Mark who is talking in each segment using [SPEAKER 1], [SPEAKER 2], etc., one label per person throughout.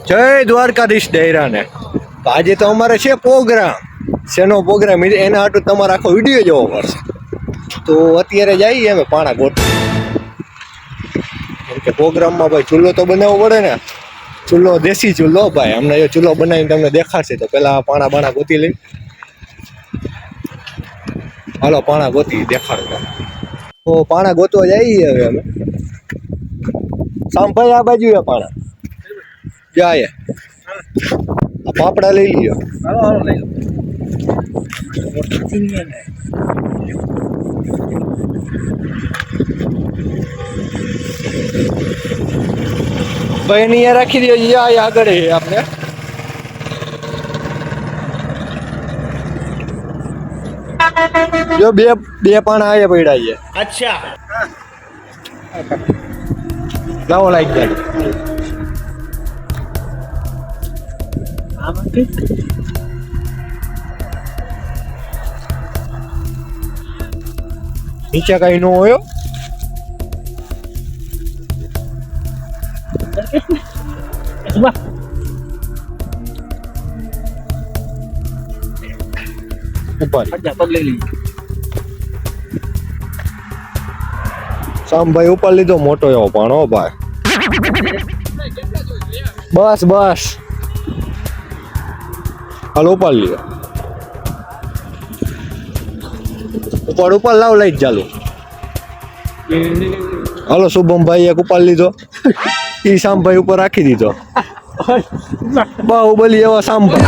[SPEAKER 1] જય દ્વારકાધીશ ડેરાને. આજે તો અમારે છે પ્રોગ્રામ. શેનો પ્રોગ્રામ એના હાટુ તમારે આખો વિડીયો જોવો પડશે. તો અત્યારે જઈએ અમે પાણા ગોઠવી. કેમ કે પ્રોગ્રામમાં ભાઈ ચૂલો તો બનાવવો પડે ને. ચૂલો દેશી ચૂલો ભાઈ. અમને એ ચૂલો બનાવીને તમને દેખાડશે. તો પેલા પાણા બાણા ગોતી લઈ. હાલો પાણા ગોતી દેખાડતા. તો પાણા ગોતવા જઈએ હવે અમે. સાંભાઈ આ બાજુ એ પાણા જાય. પાપડા લઈ લ્યો. ભાઈ ને રાખી દો. આગળ આપણે જો બે પાણા આયા પડ્યા છે.
[SPEAKER 2] અચ્છા
[SPEAKER 1] લાવો લાઈક જાય. નીચે કઈ નો હોય. સામભાઈ ઉપર લીધો મોટો એવો પાણો ભાઈ. બસ બસ હાલો ઉપર લીધો. ઉપર લાવ લઈ જ ચાલુ. હાલો શુભમભાઈ એક ઉપર લીધો. ઈ સામભાઈ ઉપર રાખી દીધો. બાહુબલી એવા સામભાઈ.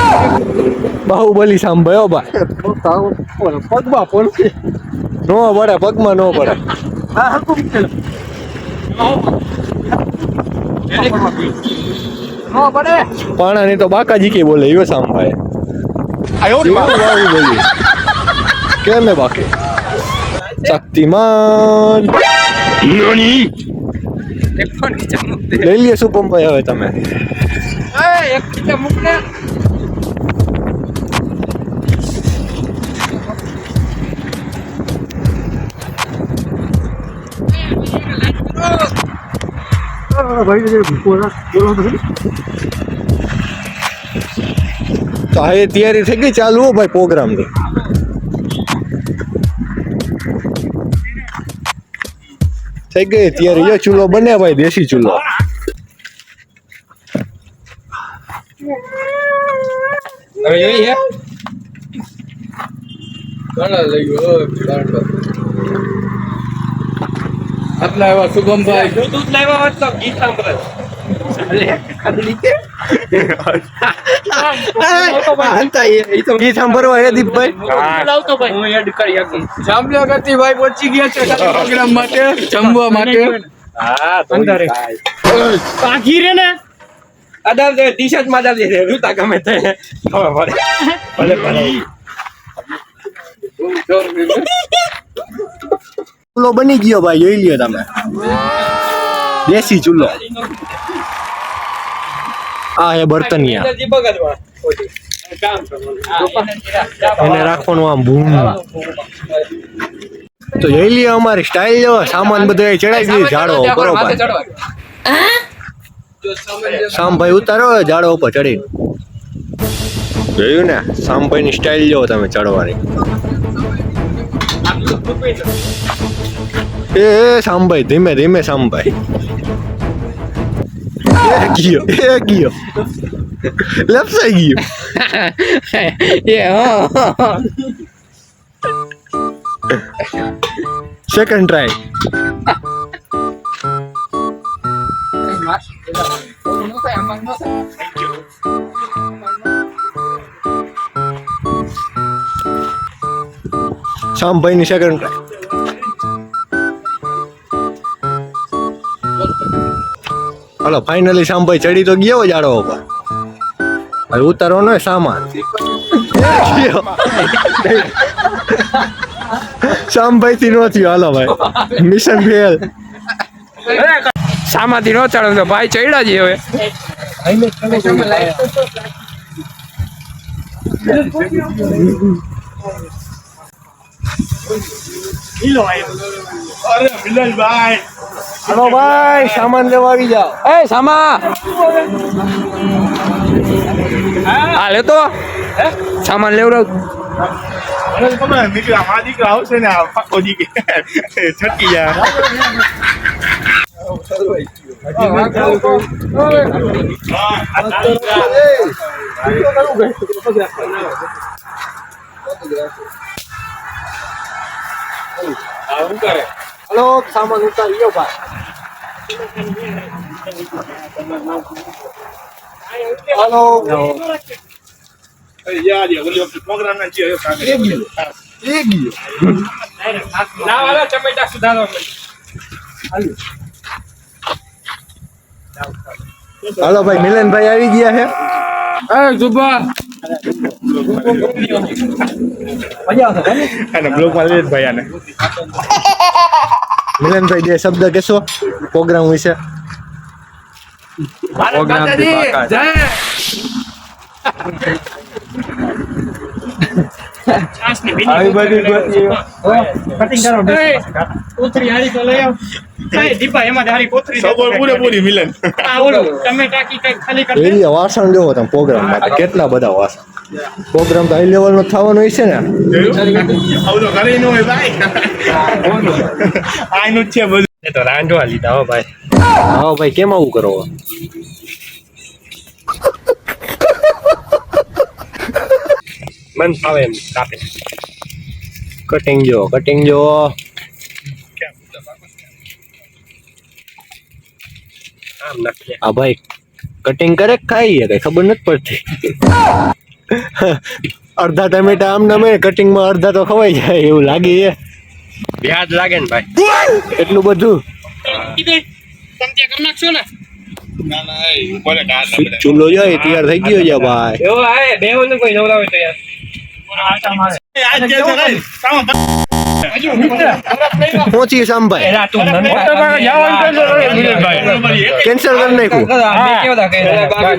[SPEAKER 1] બાહુબલી સામભાઈ હો ભાઈ. પગમાં પડે નો પડે. પગમાં નો પડે. પાણાની તો બાકાજી કે બોલે યો સામભાઈ. બાહુબલી કેમ હે બાકી શક્તિમાન. લઈ લે શુભમભાઈ હવે તમે. તો હવે તૈયારી થઈ ગઈ ચાલુ હો ભાઈ પ્રોગ્રામ ની. થઈ ગઈ તૈયારી. એ ચૂલો બને ભાઈ દેશી ચૂલો.
[SPEAKER 2] આટલા એવા શુભમભાઈ દૂધ લાવ્યા હોત તો ગીત સાંભળે.
[SPEAKER 1] ગીત સાંભળવા હે દીપભાઈ.
[SPEAKER 2] જામનગરથી ભાઈ પહોંચી ગયા છે પ્રોગ્રામ માટે જમવા માટે. પાઘી રે ને આદાર દે ટી-શર્ટ માં દે રૂતા ગમે તે ખબર પડે. ભલે
[SPEAKER 1] ચૂલો બની ગયો ભાઈ. જોઈ લ્યો તમે દેશી ચૂલો. આ હે બર્તનિયા. એને રાખવાનું આમ ભૂમ. તો જોઈ લ્યો અમારી સ્ટાઇલ. જો સામાન બધો ચડાવી દીધું ઝાડો બરોબર. સામભાઈ ઉતારો ઝાડો ઉપર ચડી. જોયું ને સામભાઈ ની સ્ટાઇલ જો તમે ચડવાની. એ સામભાઈ ધીમે ધીમે સામભાઈ. ગયો લપસાઈ ગયો. Second try. સામભાઈ ની સેકન્ડ ટ્રાય. હાલો ફાઇનલી સામભાઈ ચડી તો ગયો જાડો ઉપર. હવે ઉતારો ને સામાન. સામભાઈ થી નો થયો. હાલો ભાઈ મિશન ફેલ.
[SPEAKER 2] સામાથી નો ચડે તો ભાઈ ચડ્યા જ હવે.
[SPEAKER 3] અરે મિલનભાઈ
[SPEAKER 1] હાલો ભાઈ સામાન લેવા આવી જાઓ.
[SPEAKER 2] એ સામા હા લેતો સામાન લેવડાવ
[SPEAKER 3] દીકરા આવશે ને આ પાકો દીકરા છટકી જાય
[SPEAKER 1] હાલો સામાન ઉતારી લ્યો ભાઈ. હાલો
[SPEAKER 3] પ્રોગ્રામ ના છે
[SPEAKER 2] ટમેટા સુધારો
[SPEAKER 1] હાલો ભાઈ મિલનભાઈ આવી ગયા છે.
[SPEAKER 2] એ જુબા
[SPEAKER 3] અને બ્લોક માં લે ભાઈ આને
[SPEAKER 1] મિલનભાઈ બે શબ્દ કહેશો પ્રોગ્રામ વિશે.
[SPEAKER 3] આવી બધી પૂરેપૂરી મિલન
[SPEAKER 1] એવી વાસણ જોવો તમે પ્રોગ્રામ માટે કેટલા બધા વાસણ. પ્રોગ્રામ તો હાઈ લેવલ નો થવાનો હોય છે ને.
[SPEAKER 3] આવું તો ઘરે ન હોય ભાઈ આનું જ છે બધું
[SPEAKER 2] તો રાંધવા લીધા હો ભાઈ
[SPEAKER 1] હા ભાઈ કેમ આવું કરો.
[SPEAKER 2] મન ફાવે એમ કાપે
[SPEAKER 1] કટિંગ જો કટિંગ જો.
[SPEAKER 2] આમ નાખીએ
[SPEAKER 1] આ ભાઈ કટિંગ કરે કે ખાઈએ કઈ ખબર નથી પડતી. અડધા ટમેટા આમ ના મેં કટિંગ માં અડધા તો ખવાઈ જાય એવું લાગે છે.
[SPEAKER 2] વ્યાજ લાગે ને ભાઈ
[SPEAKER 1] એટલું બધું.
[SPEAKER 3] ના ના એ બોલે કે આ
[SPEAKER 1] ચૂલો જો એ તૈયાર થઈ ગયો છે ભાઈ.
[SPEAKER 2] એવો આવે બેવાનું કોઈ નવરા હોય તો યાર
[SPEAKER 1] પહોંચી સામભાઈ કેન્સલ કરી નાખ્યું.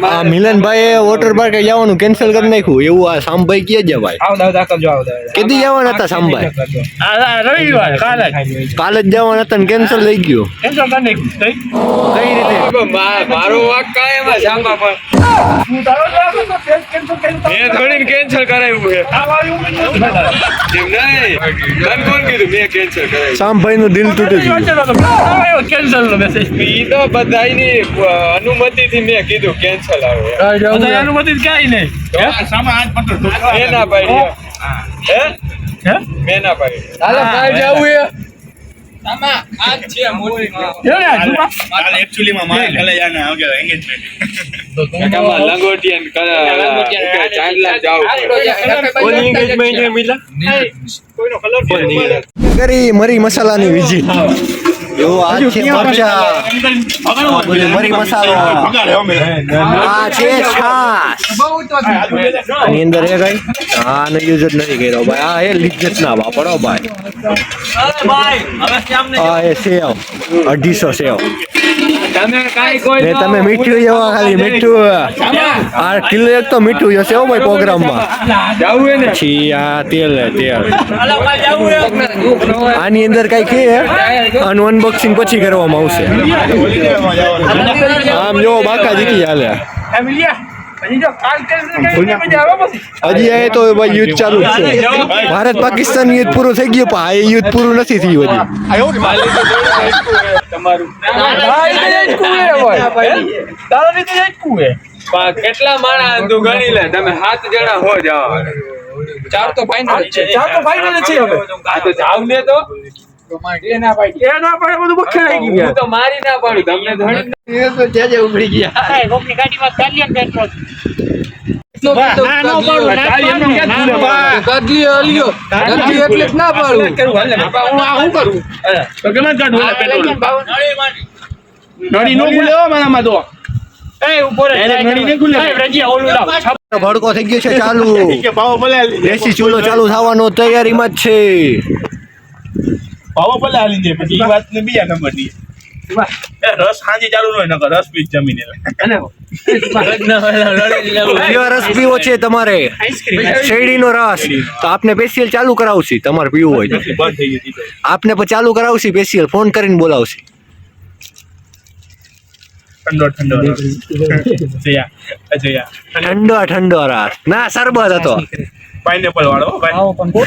[SPEAKER 1] આ મિલનભાઈ વોટર પાર્ક જવાનું કેન્સલ કરી નાખ્યું એવું આ સામભાઈ કે છે ભાઈ. કેદી જવાના હતા સામભાઈ? કાલે જ જવાના હતા ને કેન્સલ થઈ ગયું. કઈ રીતે?
[SPEAKER 2] મારો વાક કાયમાં જાંબા પર મેં થોડી કેન્સલ કરાવ્યું છે એમ નહીં તને કોણ કીધું મેં કેન્સલ કરાવ્યું
[SPEAKER 1] સામભાઈ નું દિલ તૂટી ગયું.
[SPEAKER 2] ઈ તો બધાયની અનુમતિથી મેં કીધું કેન્સલ આવે અનુમતિ ક્યાંય નહીં મેં ના પાડી હે મેં ના પાડી હાલો બહાર જવું એ
[SPEAKER 3] એકચ્યુઅલી માં મારે ભલે જાને આવ કે એંગેજમેન્ટ
[SPEAKER 1] કરી મરી મસાલાની વિઝિટ. જો આ છે મરચા, મરી મસાલો, આ છે છાશ. આની અંદર એ કઈ આને યુઝ જ નથી કર્યો ભાઈ. આ એ લિજ્જત ના વાપરો ભાઈ. આ એ સેવ 250 સેવ. તમે મીઠું જેવા ખાલી મીઠું આ કિલો એક તો મીઠું જશે હો ભાઈ પ્રોગ્રામમાં. પછી આ તેલ આની અંદર કઈ કે આનું અનબોક્સિંગ પછી કરવામાં આવશે. આમ જો બાકા જીતી હાલે. હજી આ તો ભાઈ યુદ્ધ ચાલુ જ છે. ભારત પાકિસ્તાન યુદ્ધ પૂરું થઈ ગયું પણ આ યુદ્ધ પૂરું નથી થયું હજી.
[SPEAKER 2] કેટલા માણસ તું ગણી લે તમે 7 જણા હો જાવ 4 તો ફાઇનલ છે. 4 તો ફાઇનલ છે હવે. આ તો જાવ ને તો એ ના પાડી બધું બખેરાઈ ગયું. તો મારી ના પાડું તમને ધણી એ તો જેજે ઉભરી ગયા. કોકની ગાડીમાં ચાલી એમ બેઠો
[SPEAKER 1] ભડકો થઈ ગયો છે ચાલુ. દેશી ચૂલો ચાલુ થવાનો તૈયારીમાં જ છે.
[SPEAKER 3] પાવો ભલે હાલી જાય પછી વાત ને બીજા નંબર ની રસ હાજી ચાલુ ન હોય રસ પીસ જમીને
[SPEAKER 1] રસ પીવો છે તમારે શેરડીનો રસ તો આપને સ્પેશિયલ ચાલુ કરાવશે. તમારે પીવું હોય તો
[SPEAKER 3] બંધ થઈ ગઈ
[SPEAKER 1] આપને પણ ચાલુ કરાવશે. સ્પેશિયલ ફોન કરીને બોલાવશે.
[SPEAKER 3] ઠંડો જયા
[SPEAKER 1] ઠંડો રાસ ના સરબત હતો.
[SPEAKER 3] પાઇનેપલ વાળો ભાઈ.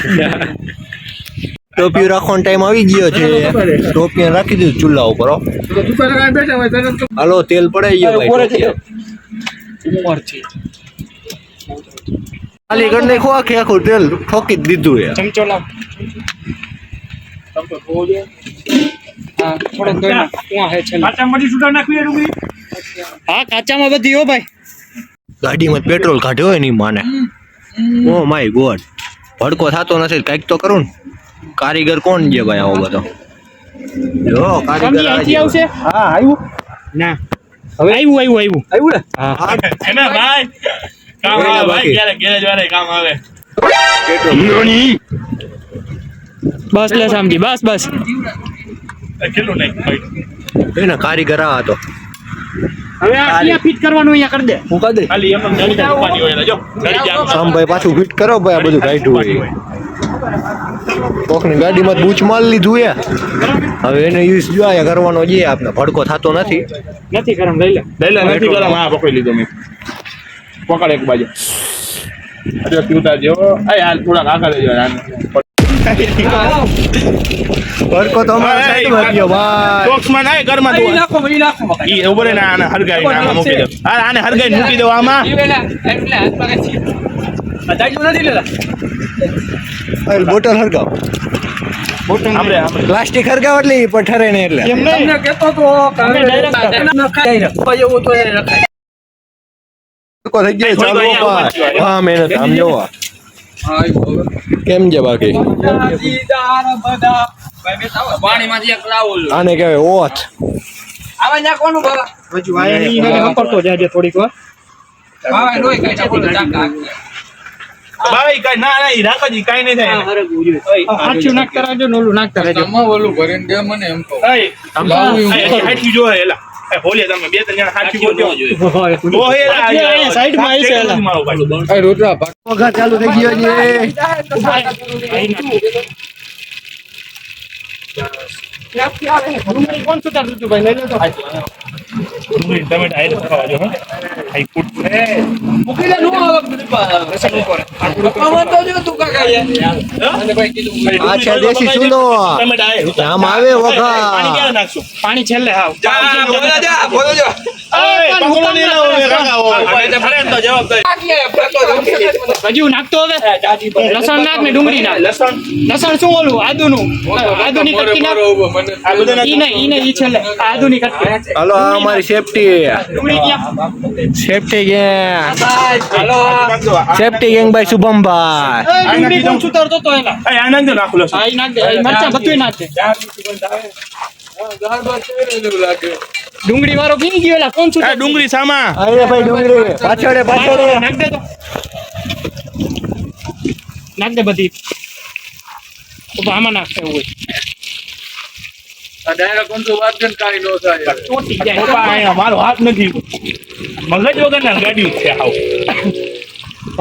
[SPEAKER 1] ટોપી રાખવાનો ટાઈમ આવી ગયો છે. ટોપી રાખી દીધું ચૂલા ઉપર હો. હાલો તેલ પડાઈ ગયો ભાઈ. ખાલી કરી નાખો આખું તેલ ઠોકી જ દીધું એ.
[SPEAKER 2] ચમચો લાવ. હા થોડોક દોઈ નાખ. ક્યાં હે છે?
[SPEAKER 3] કાચામાંથી છૂટા નાખવી એ ડુંગળી.
[SPEAKER 2] હા કાચામાં બધી હો ભાઈ.
[SPEAKER 1] ગાડીમાં પેટ્રોલ કાઢ્યો હોય ની માને. ઓ માય ગોડ ભડકો થતો નથી. કઈક તો કરું ને. કારીગર કોણ છે ભાઈ આવો બધો? જો કારીગર
[SPEAKER 2] આવશે.
[SPEAKER 1] હા આવ્યું
[SPEAKER 2] ના હવે આવ્યું
[SPEAKER 1] આવ્યું ને.
[SPEAKER 2] હા
[SPEAKER 3] એના ભાઈ કામ આવે ભાઈ. ક્યારે ગેરેજ વાળે કામ આવે.
[SPEAKER 2] બસ લે સામજી બસ
[SPEAKER 3] કેટલું નહીં ભાઈ.
[SPEAKER 1] એને કારીગર આ હતો.
[SPEAKER 2] હવે આ ક્યાં ફિટ કરવાનું અહીંયા કરી દે.
[SPEAKER 1] હું કહી દે
[SPEAKER 3] ખાલી એમ ગાડી ચાલવાની હોય એટલે જો ગાડી જામ.
[SPEAKER 1] સામભાઈ પાછું ફિટ કરો ભાઈ. આ બધું કાઢ્યું હોય. કોકની ગાડીમાં બૂચ માલ લીધું એ. હવે એને યુઝ જોયા કરવાનો જે આપને ભડકો થતો નથી.
[SPEAKER 2] નથી ગરમ લઈ લે.
[SPEAKER 3] નથી ગરમ. હા પકડી લીધો મેં. પકડ એક બાજુ. અરે ક્યુટા જેવો. આ યાર થોડા આગળ લેજો યાર.
[SPEAKER 1] ભડકો તો અમારા સાઈડમાં ગયો ભાઈ.
[SPEAKER 3] બોક્સમાં નાય ઘરમાં તું. ઈ ઉપર ને આને હરગાઈ નામાં મૂકી દો. આને હરગાઈ મૂકી દો આમાં.
[SPEAKER 1] બોટલ હરગાવ.
[SPEAKER 3] આપણે
[SPEAKER 1] પ્લાસ્ટિક હરગાવ એટલે ઈ પર ઠરે ને એટલે. ભડકો થઈ ગયો ચાલો ભાઈ. હા મહેનત આમ જોવા. કેમ છે બાકી?
[SPEAKER 2] પાણીમાંથી એક લાવો.
[SPEAKER 1] આને કહેવાય ઓથ.
[SPEAKER 2] આવા નાખવાનું બાબા.
[SPEAKER 4] હજુ આયની એને વાપરતો જાજે થોડીક વાર.
[SPEAKER 2] બાબા રોય કઈ ચાકોલો ચાકા.
[SPEAKER 3] ભાઈ કઈ ના ઈ રાખો જી કઈ નહીં થાય.
[SPEAKER 4] આછું નાખતા રહેજો ને ઓલું નાખતા રહેજો.
[SPEAKER 2] ઓલું ભરીને દે મને એમ કહો.
[SPEAKER 3] હાથી જો હેલા. બોલે તમે બે ત્રણ જણા હાથી બોલજો. ઓ હેલા
[SPEAKER 4] અહીંયા સાઈડમાં આવી છે હેલા.
[SPEAKER 3] મારો ભાઈ.
[SPEAKER 2] આ રોટલા
[SPEAKER 1] વઘાર ચાલુ થઈ ગયો છે.
[SPEAKER 4] કોણ સુધારતું હતું ભાઈ? લઈ લો તો.
[SPEAKER 3] ટમેટા આઈ ખાવા જો હો. આઈ કુટ.
[SPEAKER 2] મૂકી દે નો રસમ ઉપર. પપ્પા તો જો તું કાકા યાર. અને ભાઈ કીધું
[SPEAKER 1] આ છે દેશી ચૂલો.
[SPEAKER 3] ટમેટા આઈ.
[SPEAKER 1] આમ આવે
[SPEAKER 3] પાણી
[SPEAKER 1] વઘાર.
[SPEAKER 3] ક્યારે નાખશું?
[SPEAKER 4] પાણી છેલ્લે હાવ.
[SPEAKER 2] બોલો જો.
[SPEAKER 3] એ પકડો નહીં ના ઓય કાકા ઓય. ફરે તો જવાબ દે.
[SPEAKER 4] હજુ નાખતો હવે. લસણ નાખ ને ડુંગળી નાખ. લસણ શું ઓલું આદુનું. આદુની કટકી નાખ.
[SPEAKER 3] આ બધા
[SPEAKER 4] ઈ નહીં ઈ છેલ્લે. આદુની કટકી.
[SPEAKER 1] હાલો આ અમારી સેફટી.
[SPEAKER 4] ડુંગળી ક્યાં?
[SPEAKER 1] Safety gang.
[SPEAKER 2] હાલો
[SPEAKER 1] સેફટી ગેંગ ભાઈ શુભમભાઈ.
[SPEAKER 4] ડુંગળી કોણ સુધારતો તો એના?
[SPEAKER 3] એ આનંદ નાખો લો.
[SPEAKER 4] હા ઈ નાખ દે. મરચા બધુંય નાખ દે. ડુંગળી વાળો પી ગયો એલા કોણ
[SPEAKER 3] આ
[SPEAKER 4] સુધાર?
[SPEAKER 3] ડુંગળી સામા.
[SPEAKER 1] અરે ભાઈ ડુંગળી પાછળ
[SPEAKER 4] નાખ દે તો. નાખ દે બધી. આમાં નાખશે એવું હોય.
[SPEAKER 2] ડાયરેક્ટ કોણ વાદન કાઈ નો થાય.
[SPEAKER 4] ચોટી
[SPEAKER 3] પપ્પા
[SPEAKER 4] જાય.
[SPEAKER 3] અહીંયા મારો હાથ નથી. મગજ વગર ના ગાડી છે આવ.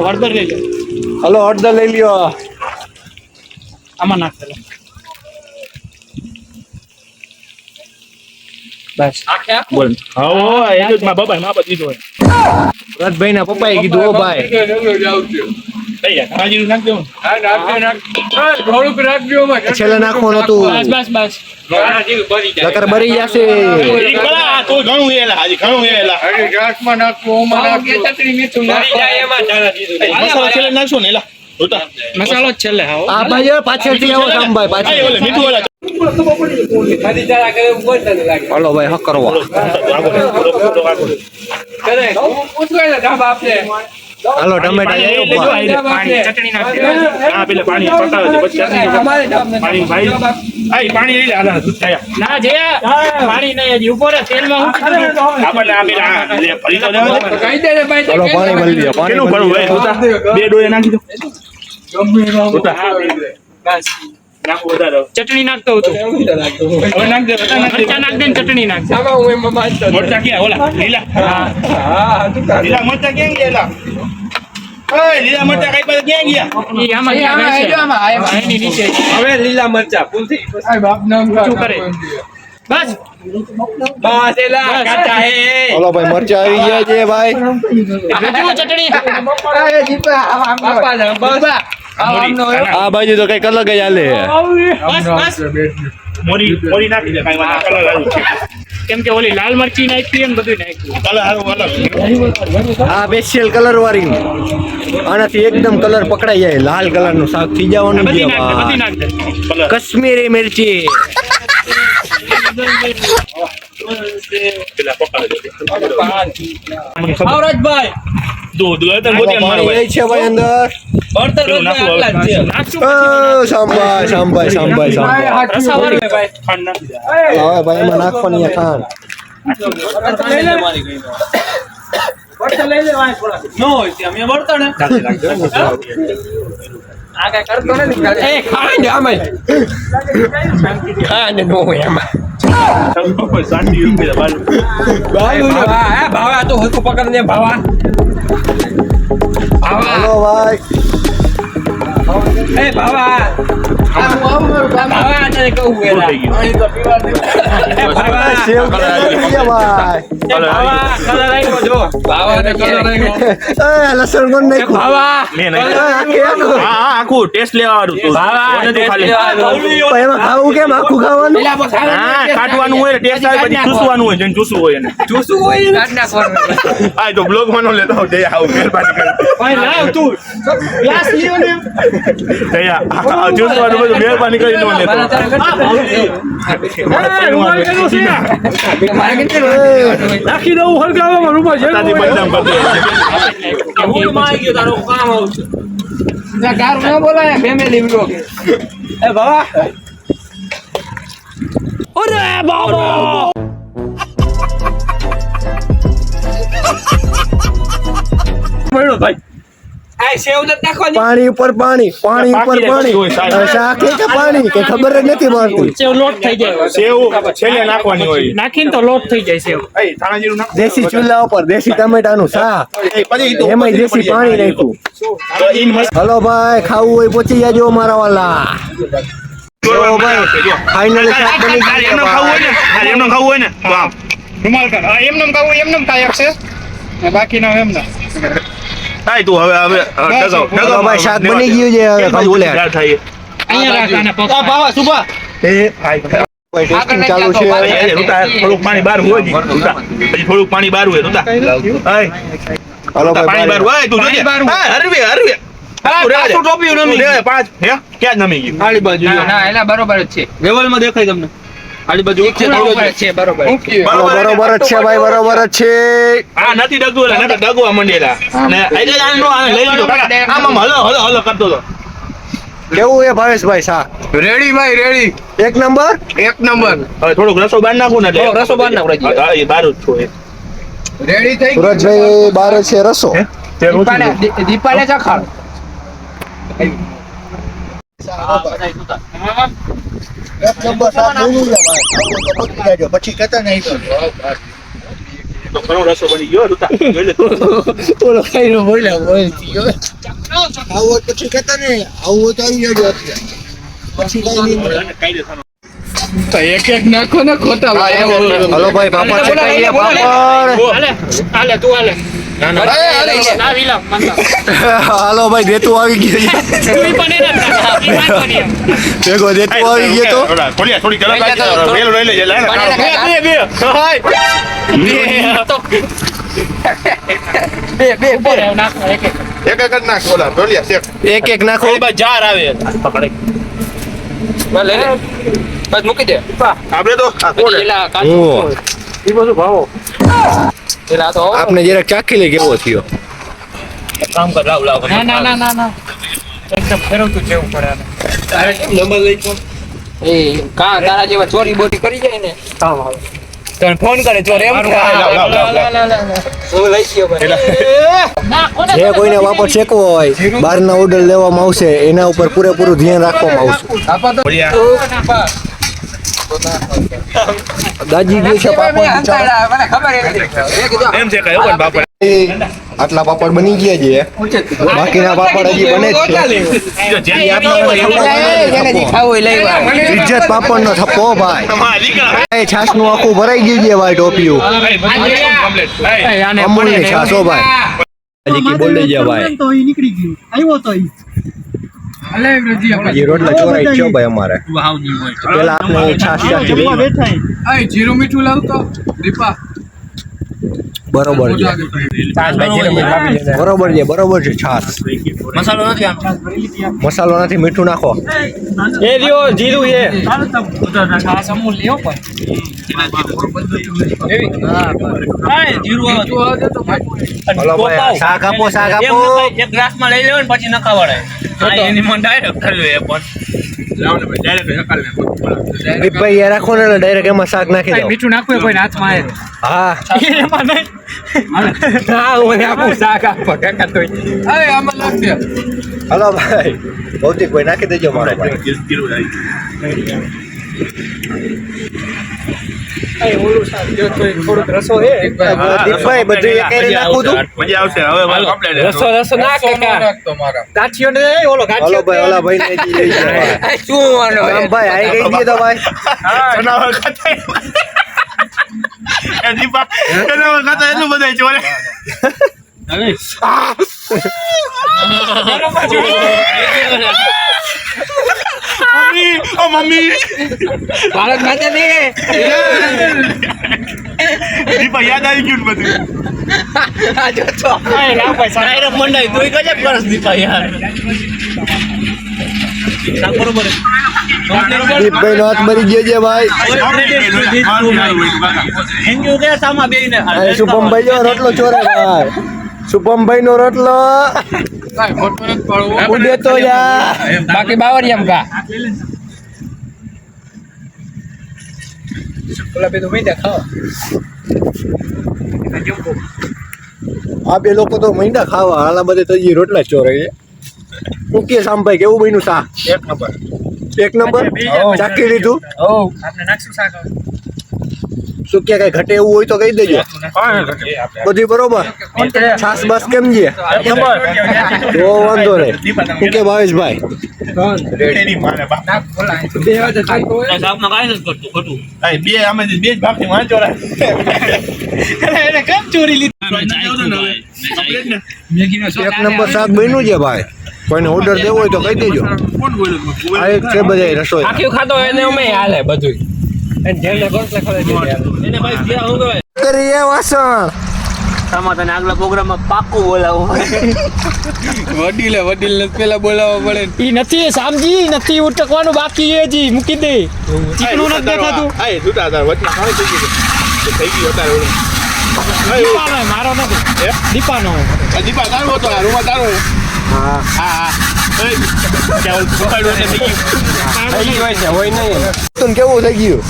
[SPEAKER 4] હળદર લઈ લો.
[SPEAKER 1] હાલો હળદર લઈ લ્યો.
[SPEAKER 4] આમાં નાખ દે. બસ.
[SPEAKER 2] આખે આખું
[SPEAKER 3] બોલ. હા એ જ માં બાબા માં દીધો હોય.
[SPEAKER 1] વ્રતભાઈ ના પપ્પાએ કીધું ઓ ભાઈ.
[SPEAKER 3] થઈ ગયા. હાજી નાખ દેવું.
[SPEAKER 2] હા નાખ. થોડુંક રાખજો માં.
[SPEAKER 1] છેલ્લે નાખવાનું હતું.
[SPEAKER 4] બસ.
[SPEAKER 1] નકર બરી જશે.
[SPEAKER 3] ઈ કલા તો ઘણું હેલા હાજી ઘણું હેલા.
[SPEAKER 2] અરે ઘાસમાં નાખવું ઓમાં નાખવું. ચટણી મીઠું નાખી જાય એમાં ચાલા દીધું.
[SPEAKER 3] મસાલા છેલ્લે નાખશો ને એલા. જોતા.
[SPEAKER 4] મસાલો જ છેલ્લે હાવ.
[SPEAKER 1] આ ભાઈ પાછળથી આવો સામભાઈ
[SPEAKER 3] આ ઓલે
[SPEAKER 1] પાછળ.
[SPEAKER 3] મીઠું ઓલા.
[SPEAKER 2] ખાલી ચાલા કરે ઉપર તને લાગે.
[SPEAKER 1] હાલો ભાઈ હક કરવા.
[SPEAKER 2] કરે પૂછવાય ધાબા આપને.
[SPEAKER 1] હાલો ટમેટા લઈ લો ભાઈ.
[SPEAKER 4] પાણી ચટણી નાખ દે.
[SPEAKER 3] હા પેલે પાણી પકાવે છે પછી ચટણી
[SPEAKER 2] અમારે ધાબને
[SPEAKER 3] પાણી ભાઈ આઈ પાણી લઈ લે હાલા દૂધ થયા.
[SPEAKER 4] ના જે પાણી નહીં હજી ઉપર તેલમાં હું
[SPEAKER 3] આપણને આ પેલા લે ફરી તો દેવા દે.
[SPEAKER 2] કહી દે ને ભાઈ.
[SPEAKER 1] હાલો પાણી ભરી લ્યો. પાણી
[SPEAKER 3] કેટલું ભરવું
[SPEAKER 1] ભરી
[SPEAKER 3] ભાઈ જોતા. બે ડોએ નાખી દો.
[SPEAKER 2] ગમે એમાં
[SPEAKER 3] જોતા.
[SPEAKER 4] બસ
[SPEAKER 3] નાખો વધારે.
[SPEAKER 4] ચટણી નાખતો હતું.
[SPEAKER 3] હવે નાખ દે બધા નાખ દે.
[SPEAKER 4] મરચા નાખ દે ને ચટણી નાખ દે.
[SPEAKER 2] ધાબા હું એમાં બાંધતો હતો.
[SPEAKER 3] મરચા ક્યાં ઓલા લીલા.
[SPEAKER 2] હા તું કાઢ.
[SPEAKER 3] લીલા મરચા ક્યાં ગયા? ઓય લીલા મરચા કઈ પાસે ક્યાં ગયા?
[SPEAKER 4] ઈ આમાં
[SPEAKER 2] એ આમાં
[SPEAKER 4] આવે છે.
[SPEAKER 2] આમાં આમાં.
[SPEAKER 4] એની નીચે
[SPEAKER 2] હવે લીલા મરચા ભૂલથી આ બાપ નામ
[SPEAKER 4] શું કરે? બસ
[SPEAKER 2] બસ એલા કાચા હે
[SPEAKER 1] હલો ભાઈ મરચા આવી ગયા છે ભાઈ.
[SPEAKER 4] રજુ ચટણી
[SPEAKER 2] બાપા જા બસ આમનો
[SPEAKER 1] આ બાજુ તો કઈક અલગ જ હાલે છે.
[SPEAKER 4] બસ બસ
[SPEAKER 3] મોરી નાખી દે કાંઈ વાંધો કલર આવ્યું છે
[SPEAKER 4] કેમ કે ઓલી લાલ મરચી નાખી એમ બધું નાખ્યું
[SPEAKER 3] કલર સારું અલગ
[SPEAKER 1] આ સ્પેશિયલ કલર વાળી આનાથી એકદમ કલર પકડાઈ જાય. લાલ કલર નું શાક થઈ જવાનું
[SPEAKER 4] બધી
[SPEAKER 1] છે
[SPEAKER 4] નાખ દે બધી
[SPEAKER 1] ભાઈ.
[SPEAKER 4] નાખ દે
[SPEAKER 3] કલર
[SPEAKER 1] કશ્મીરી મિર્ચી.
[SPEAKER 3] પેલા પકડ
[SPEAKER 2] આવરાજભાઈ
[SPEAKER 3] દૂધ ગયો તો મોતી મારો
[SPEAKER 1] પાણી છે ભાઈ અંદર.
[SPEAKER 2] બળતર રોજ આટલા જ છે
[SPEAKER 4] નાખશું
[SPEAKER 1] શાંભાઈ શાંભાઈ શાંભાઈ શાંભાઈ.
[SPEAKER 4] રસાવાળું
[SPEAKER 2] ભાઈ
[SPEAKER 3] ખાંડ નાખી દે
[SPEAKER 1] હવે ભાઈ એમાં નાખવાની આ ખાંડ.
[SPEAKER 2] લઈ લે મારી ગઈ બળતર લઈ લે વાય થોડા નો હોય તે અમે બળતર ને આ કઈ કરતો નથી એ ખાઈ ને આમાં ખાને નો હોય આમાં
[SPEAKER 3] કોઈ શાંતિ રૂપિયા બાજુ
[SPEAKER 2] ભાવા હે ભાવા તો હલકો પકડ ને ભાવા ભાવા
[SPEAKER 1] હલો ભાઈ.
[SPEAKER 2] એ ભાવા ભાવા તને કહું એલા
[SPEAKER 3] થઈ ગયું.
[SPEAKER 2] એ ભાવા
[SPEAKER 1] સેવ કરી ભાઈ.
[SPEAKER 2] એ ભાવા કલર આવ્યો જો ભાવા ને કલર આવ્યો
[SPEAKER 1] લસણ કોણ નાખ્યું?
[SPEAKER 2] ભાવા
[SPEAKER 3] મેં નહીં.
[SPEAKER 1] આખે આખું.
[SPEAKER 3] હા આખું ટેસ્ટ લેવાનું તું
[SPEAKER 2] ભાવા
[SPEAKER 3] એને તું ખાલી
[SPEAKER 1] પણ એમાં ખાવું કેમ આખું ખાવાનું?
[SPEAKER 3] હા કાઢવાનું હોય ટેસ્ટ આવે પછી ચૂસવાનું હોય જેને ચૂસવું હોય એને
[SPEAKER 2] ચૂસું હોય ને કાઢ નાખવાનું
[SPEAKER 3] આ તો બ્લોગ માં લેતો હોઉં જય આવું મહેરબાની કરી
[SPEAKER 4] ભાઈ લાવ તું ગ્લાસ લીયો ને
[SPEAKER 3] જય ચૂસવાનું બધું મહેરબાની કરી નો લેતો
[SPEAKER 4] નાખી દઉં હલગાવામાં રૂપા
[SPEAKER 3] તાથી બદનામ કરતો
[SPEAKER 2] હું માં આવી ગયો તારો કામ આવશે ના ગારું ના બોલાય ફેમિલી વ્લોગ એ બાબા
[SPEAKER 3] મળ્યો ભાઈ
[SPEAKER 2] આ સેવ નથી નાખવાની
[SPEAKER 1] પાણી ઉપર પાણી પાણી ઉપર પાણી. શાક છે કે પાણી કે ખબર જ નથી પડતી.
[SPEAKER 4] સેવ લોટ થઈ જાય
[SPEAKER 3] સેવ છેલ્લે નાખવાની હોય
[SPEAKER 4] નાખીને તો લોટ થઈ જાય સેવ
[SPEAKER 3] એ ધાણા જીરું નાખ
[SPEAKER 1] દેશી ચૂલા ઉપર દેશી ટમેટાનું શાક. એમાં દેશી પાણી નાખ્યું. હલો ભાઈ ખાવું હોય પહોંચી જાજો મારા વાલા. જો ભાઈ ફાઇનલી શાક બની ગયું છે ભાઈ.
[SPEAKER 3] એમનો ખાવું હોય ને તો આમ
[SPEAKER 4] રૂમાલ કર એમને ખાવું એમને થાય છે બાકીના એમને
[SPEAKER 3] થાય તું હવે ડગાવ
[SPEAKER 1] હલો ભાઈ શાક બની ગયું છે હવે ખાવું લે.
[SPEAKER 3] થાય
[SPEAKER 4] અહીંયા રાખ આને પગ
[SPEAKER 2] બાબા સુભા
[SPEAKER 1] ભાઈ ટેસ્ટિંગ ચાલુ છે.
[SPEAKER 3] થોડુંક પાણી બહાર હોય જી રૂતા પછી થોડુંક પાણી બહાર હોય રૂતા
[SPEAKER 1] હલો
[SPEAKER 3] પાણી બહાર
[SPEAKER 1] ભાઈ
[SPEAKER 3] હોય તું જોજે હરવે
[SPEAKER 2] પાછું ટોપિયું નમી ગયું.
[SPEAKER 3] પાંચ હે ક્યાં જ નમી ગયું
[SPEAKER 2] આડી બાજુ ના એલા બરોબર જ છે લેવલમાં દેખાય તમને આડી બાજુ છે બરોબર જ છે બરોબર
[SPEAKER 1] હલો બરોબર જ છે ભાઈ બરોબર જ છે.
[SPEAKER 3] આ નથી ડગવું એટલે નકર ડગવા મંડેલા ને એટલે આને નો આને લઈ લીધો કાકા આમ હલો હલો હલો કરતો તો
[SPEAKER 1] કેવું છે ભાવેશભાઈ શાક?
[SPEAKER 2] રેડી ભાઈ રેડી
[SPEAKER 1] એક નંબર.
[SPEAKER 2] એક નંબર
[SPEAKER 3] હવે થોડુંક રસો બાર નાખું ને એટલે
[SPEAKER 2] રસો બહાર નાખ રાજી.
[SPEAKER 3] હા, એ બાર જ છો એ
[SPEAKER 2] રેડી થઈ
[SPEAKER 1] સુરજભાઈ બાર છે રસો.
[SPEAKER 3] તે રોટી
[SPEAKER 2] દીપાને ચખાડ
[SPEAKER 1] એક નંબર શાક બન્યું છે ભાઈ. પહોંચી જાજો પછી કહેતા નહીં તો.
[SPEAKER 3] તો ઘણો રસો બની ગયો રૂતા જોઈ લે
[SPEAKER 1] ઓલો ખાઈને બોલ્યા બોલતી હોય. આવું હોય પછી કહેતા નહીં. આવું હોય તો આવી જાજો અત્યારે. પછી કઈ નહીં.
[SPEAKER 3] કાયદેસરનો
[SPEAKER 2] એક એક નાખો ને ખોટા
[SPEAKER 1] હલો ભાઈ પાપડ છે કઈ પાપડ.
[SPEAKER 4] હાલે હાલે તું હાલે ના વિલા મંદા
[SPEAKER 1] હાલો ભાઈ દેતું આવી ગયું છે.
[SPEAKER 4] તું ઈ પણ એને
[SPEAKER 1] ભેગો દેતું આવી ગયો તો.
[SPEAKER 3] થોડી થોડી ગરમ લાગી વેલો લઈ લેજે લે
[SPEAKER 2] બે
[SPEAKER 4] નાખ એક એક
[SPEAKER 3] એક એક જ નાખ ઓલા ઢોલિયા શેક
[SPEAKER 1] એક એક નાખો.
[SPEAKER 2] જાર આવે
[SPEAKER 3] પકડે
[SPEAKER 2] લે લે બસ મૂકી દે
[SPEAKER 3] આપણે તો આ કોડે
[SPEAKER 2] એલા
[SPEAKER 1] હું
[SPEAKER 3] ઈ બધું ભાવો
[SPEAKER 2] એલા તો
[SPEAKER 1] આપને જરાક ચાખી લે કેવો થયો.
[SPEAKER 3] કામ કર લાવ લાવ
[SPEAKER 4] ના એકદમ ફેરવતું જેવું પડે આને.
[SPEAKER 2] નંબર લઈ એ કા તારા જેવા ચોરી બોટી કરી જાય ને તને ફોન કરે ચોર એમ
[SPEAKER 3] લાવ
[SPEAKER 2] હું લઈ ગયો
[SPEAKER 4] ના કોને
[SPEAKER 1] જે કોઈને વાપર શેકવો હોય બહારના ઓર્ડર લેવામાં આવશે એના ઉપર પૂરેપૂરું ધ્યાન રાખવામાં આવશે. દાજી ગયું છે પાપડ.
[SPEAKER 2] મને ખબર
[SPEAKER 3] એમ છે કયો પણ બાપા
[SPEAKER 1] આટલા પાપડ બની ગયા છે બાકીના પાપડ હજી બને જ છે ઇજ્જત પાપડ નો થપ્પો ભાઈ છાસ નું આખું ભરાઈ ગયું છે ભાઈ ટોપિયું અમૂલ ની છાસ હો ભાઈ હજી બોલ લઈ ગયા ભાઈ
[SPEAKER 4] તો ઈ નીકળી ગયું આવ્યો તો ઈ
[SPEAKER 1] ये रोटला ચોરાઈ ગયો ભાઈ અમારે પેલા આપણે છાસ ચાખી લઈએ
[SPEAKER 2] જીરું મીઠું લાવતો દીપા
[SPEAKER 1] બરોબર છે બરોબર છે છાસ મસાલો નથી મીઠું નાખો
[SPEAKER 2] એ લ્યો જીરું છે
[SPEAKER 4] આ સમૂહ લ્યો પણ
[SPEAKER 1] હલો ભાઈ શાક આપો
[SPEAKER 5] એક ગ્લાસમાં લઈ લેવો ને પછી નખાવડે એની મન ડાયરેક્ટ થયું એ પણ
[SPEAKER 1] દીપભાઈ યાર રાખો ને ડાયરેક્ટ એમાં શાક નાખી દો
[SPEAKER 4] મીઠું નાખવું કોઈ હાથમાં આવે
[SPEAKER 1] હા
[SPEAKER 4] એમાં નહીં
[SPEAKER 2] હા ઓને આપું શાક આપો કાકા તો આમાં લાગશે
[SPEAKER 1] હલો ભાઈ ભૌતિક ભાઈ નાખી દેજો મારો ભાઈ
[SPEAKER 2] થોડુંક રસો હે
[SPEAKER 1] દીપભાઈ બધું એક નાખું તું
[SPEAKER 3] મજા આવશે હવે કમ્પ્લીટ
[SPEAKER 2] રસો નાખ કાકા
[SPEAKER 4] ગાંઠિયો ને ઓલો
[SPEAKER 1] હલો
[SPEAKER 4] ગાંઠિયો
[SPEAKER 1] ભાઈ ઓલા ભાઈ ને લઈ જાઓ ભાઈ.
[SPEAKER 2] શું વાનો
[SPEAKER 1] ભાઈ આઈ ગઈ દીધો ભાઈ
[SPEAKER 3] જનાવર ખાતા એ દીપા જનાવર ખાતા એટલું બધાય ચોરે મમ્મી ઓ મમ્મી
[SPEAKER 2] ભારત માતા દે
[SPEAKER 3] દીપા યાદ આવી ગયું ને બધું
[SPEAKER 2] આ જો તો
[SPEAKER 5] ડાયરેક્ટ મંડાઈ તું ગજબ કરસ દીપા યાર શાક બરોબર
[SPEAKER 1] દીપભાઈ નો હાથ મરી ગયો છે ભાઈ
[SPEAKER 5] એન્જુ કે સામા બેઈને
[SPEAKER 1] અરે શુભમભાઈ જો રોટલો ચોરે ભાઈ શુભમભાઈ નો રોટલો ઉડે તો યાર
[SPEAKER 2] બાકી બાવરિયામ કા ઓલા બે તો મીઠા ખાવા
[SPEAKER 1] આ બે લોકો તો મહિના ખાવા હાલા બધે તો હજી રોટલા જ ચોરે છે શું કે સામભાઈ કેવું બન્યું શાક એક નંબર ચાખી લીધું
[SPEAKER 4] આપણે નાખશું શાક
[SPEAKER 1] શું કે કઈ ઘટે એવું હોય તો કહી દેજો બધું બરોબર છાસ બસ કેમ છે તો વાંધો નહીં શું કે ભાવેશભાઈ
[SPEAKER 5] શાકમાં કાંઈ નથી કરતું ખોટું
[SPEAKER 3] બે અમે બે જ ભાગથી માં ચોરા
[SPEAKER 4] એને કેમ ચોરી લીધી
[SPEAKER 1] એક નંબર શાક બન્યું છે ભાઈ કોઈને ઓર્ડર દેવો હોય તો કહી દેજો આ એક છે બધા રસોઈ
[SPEAKER 2] આખી ખાતો એને અમે હાલે બધું એને જેલને ગોસલે ખવડાવી દીધી
[SPEAKER 5] એને ભાઈ ક્યાં હું કહેવાય
[SPEAKER 1] કરીએ વાસણ
[SPEAKER 5] સામા તને આગલા પ્રોગ્રામમાં પાક્કું બોલાવો
[SPEAKER 2] વડીલ પેલા બોલાવવા પડે
[SPEAKER 4] ઈ નથી સામજી નથી ઉટકવાનું બાકી છે જી મૂકી દે ચીકણું નથી દેખાતું
[SPEAKER 3] હા છૂટા હતા વચમાં ખાલી થઈ ગયું થઈ ગયું અત્યારે
[SPEAKER 4] દીપાનો મારો નથી દીપાનો
[SPEAKER 3] દીપા તારો હતો આ રૂમમાં તારો
[SPEAKER 1] હા
[SPEAKER 3] હા કેવલ પકડ્યો ને થઈ ગયું
[SPEAKER 2] હોય છે હોય નહીં
[SPEAKER 1] તને કેવું થઈ ગયું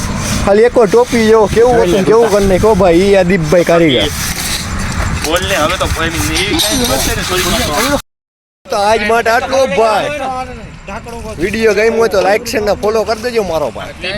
[SPEAKER 1] ખાલી એક ટોપી જેવો કેવું હતું કેવું કરી નાખો ભાઈ ઈ આ દીપભાઈ કારીગર
[SPEAKER 3] બોલ ને હવે તો એની એવી કાંઈ બચશે ને થોડી
[SPEAKER 1] તો આજ માટે આટલું જ ભાઈ વિડીયો ગમ્યો હોય તો લાઈક છે ને ફોલો કરી દેજો મારો ભાઈ